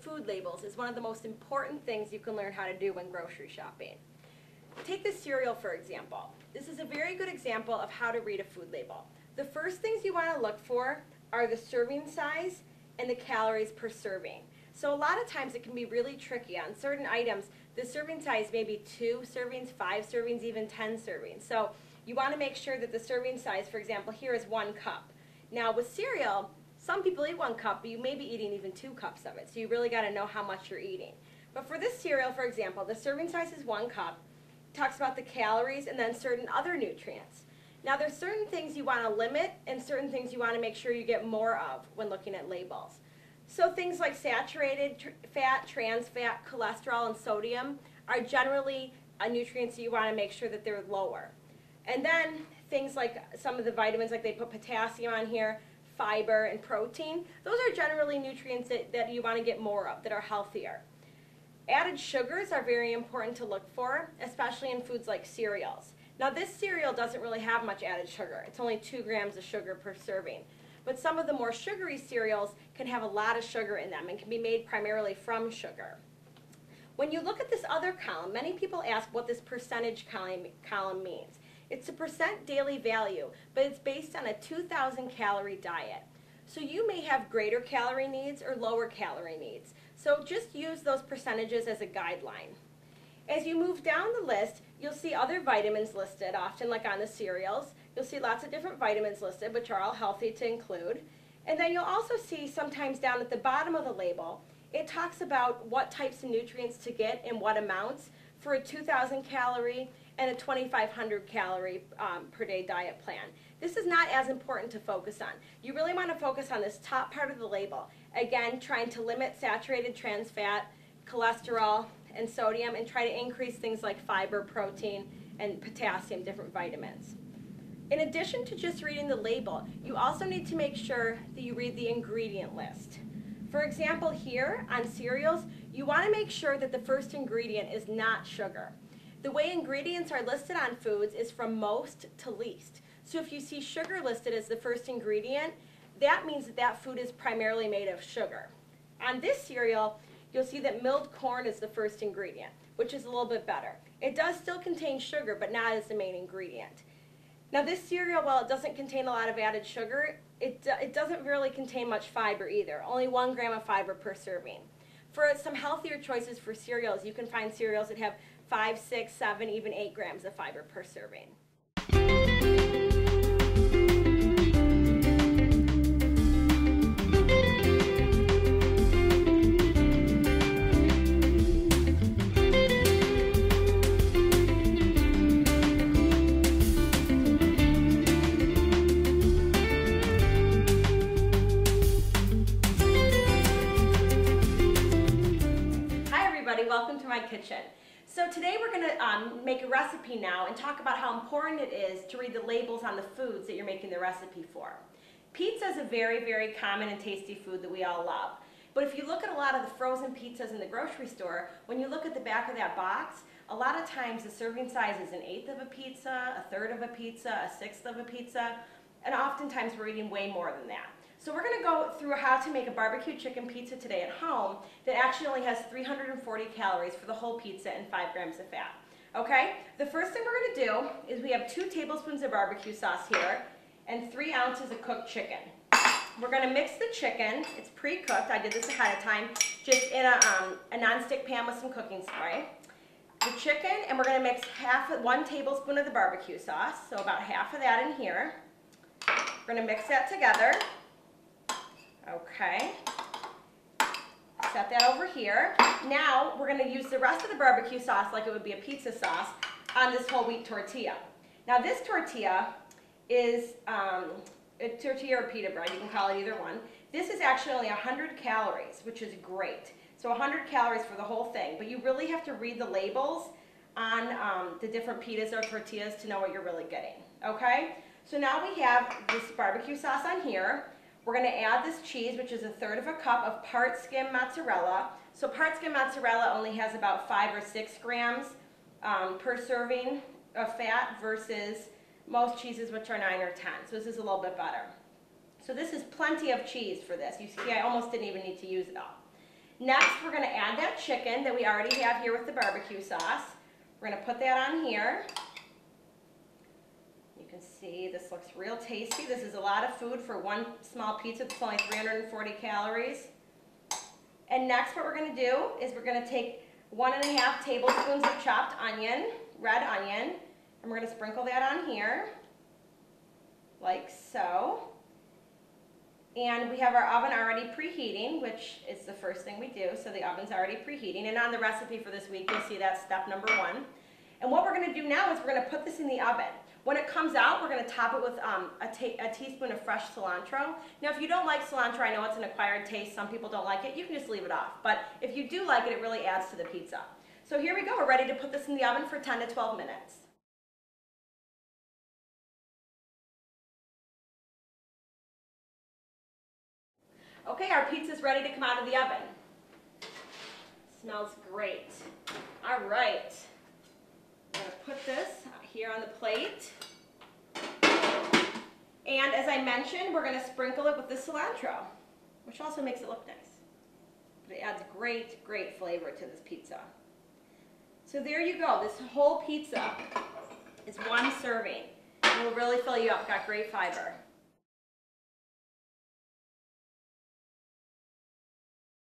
food labels is one of the most important things you can learn how to do when grocery shopping. Take this cereal for example. This is a very good example of how to read a food label. The first things you want to look for are the serving size and the calories per serving. So a lot of times it can be really tricky. On certain items, the serving size may be 2 servings, 5 servings, even 10 servings. So you want to make sure that the serving size, for example, here is 1 cup. Now with cereal, some people eat 1 cup, but you may be eating even 2 cups of it. So you really got to know how much you're eating. But for this cereal, for example, the serving size is 1 cup. It talks about the calories and then certain other nutrients. Now there's certain things you want to limit and certain things you want to make sure you get more of when looking at labels. So things like saturated fat, trans fat, cholesterol, and sodium are generally nutrients that you want to make sure that they're lower. And then things like some of the vitamins, like they put potassium on here, fiber, and protein, those are generally nutrients that you want to get more of, that are healthier. Added sugars are very important to look for, especially in foods like cereals. Now this cereal doesn't really have much added sugar. It's only 2 grams of sugar per serving. But some of the more sugary cereals can have a lot of sugar in them and can be made primarily from sugar. When you look at this other column, many people ask what this percentage column means. It's a percent daily value, but it's based on a 2,000 calorie diet. So you may have greater calorie needs or lower calorie needs. So just use those percentages as a guideline. As you move down the list, you'll see other vitamins listed, often like on the cereals. You'll see lots of different vitamins listed, which are all healthy to include. And then you'll also see sometimes down at the bottom of the label, it talks about what types of nutrients to get in what amounts for a 2,000 calorie and a 2,500 calorie per day diet plan. This is not as important to focus on. You really want to focus on this top part of the label. Again, trying to limit saturated trans fat, cholesterol, and sodium, and try to increase things like fiber, protein, and potassium, different vitamins. In addition to just reading the label, you also need to make sure that you read the ingredient list. For example, here on cereals, you want to make sure that the first ingredient is not sugar. The way ingredients are listed on foods is from most to least. So if you see sugar listed as the first ingredient, that means that that food is primarily made of sugar. On this cereal, you'll see that milled corn is the first ingredient, which is a little bit better. It does still contain sugar, but not as the main ingredient. Now this cereal, while it doesn't contain a lot of added sugar, it doesn't really contain much fiber either, only 1 gram of fiber per serving. For some healthier choices for cereals, you can find cereals that have 5, 6, 7, even 8 grams of fiber per serving. Welcome to my kitchen. So today we're going to make a recipe now and talk about how important it is to read the labels on the foods that you're making the recipe for. Pizza is a very, very common and tasty food that we all love. But if you look at a lot of the frozen pizzas in the grocery store, when you look at the back of that box, a lot of times the serving size is 1/8 of a pizza, 1/3 of a pizza, 1/6 of a pizza, and oftentimes we're eating way more than that. So we're going to go through how to make a barbecue chicken pizza today at home that actually only has 340 calories for the whole pizza and 5 grams of fat. Okay? The first thing we're going to do is we have 2 tablespoons of barbecue sauce here and 3 ounces of cooked chicken. We're going to mix the chicken. It's pre-cooked. I did this ahead of time, just in a non-stick pan with some cooking spray. The chicken, and we're going to mix 1 tablespoon of the barbecue sauce, so about half of that in here. We're going to mix that together. Okay, set that over here. Now we're going to use the rest of the barbecue sauce like it would be a pizza sauce on this whole wheat tortilla. Now this tortilla is a tortilla or pita bread, you can call it either one. This is actually only 100 calories, which is great. So 100 calories for the whole thing, but you really have to read the labels on the different pitas or tortillas to know what you're really getting. Okay, so now we have this barbecue sauce on here. We're going to add this cheese, which is 1/3 cup of part skim mozzarella. So part skim mozzarella only has about 5 or 6 grams per serving of fat versus most cheeses, which are 9 or 10. So this is a little bit better. So this is plenty of cheese for this. You see, I almost didn't even need to use it all. Next, we're gonna add that chicken that we already have here with the barbecue sauce. We're gonna put that on here. You can see this looks real tasty. This is a lot of food for one small pizza that's only 340 calories. And next what we're gonna do is we're gonna take 1.5 tablespoons of chopped onion, red onion, and we're gonna sprinkle that on here, like so. And we have our oven already preheating, which is the first thing we do, so the oven's already preheating. And on the recipe for this week, you'll see that's step number 1. And what we're gonna do now is we're gonna put this in the oven. When it comes out, we're gonna top it with a teaspoon of fresh cilantro. Now, if you don't like cilantro, I know it's an acquired taste, some people don't like it, you can just leave it off. But if you do like it, it really adds to the pizza. So here we go, we're ready to put this in the oven for 10 to 12 minutes. Okay, our pizza's ready to come out of the oven. Smells great. All right, I'm gonna put this here on the plate. And as I mentioned, we're gonna sprinkle it with the cilantro, which also makes it look nice. But it adds great, great flavor to this pizza. So there you go, this whole pizza is one serving. It will really fill you up, got great fiber.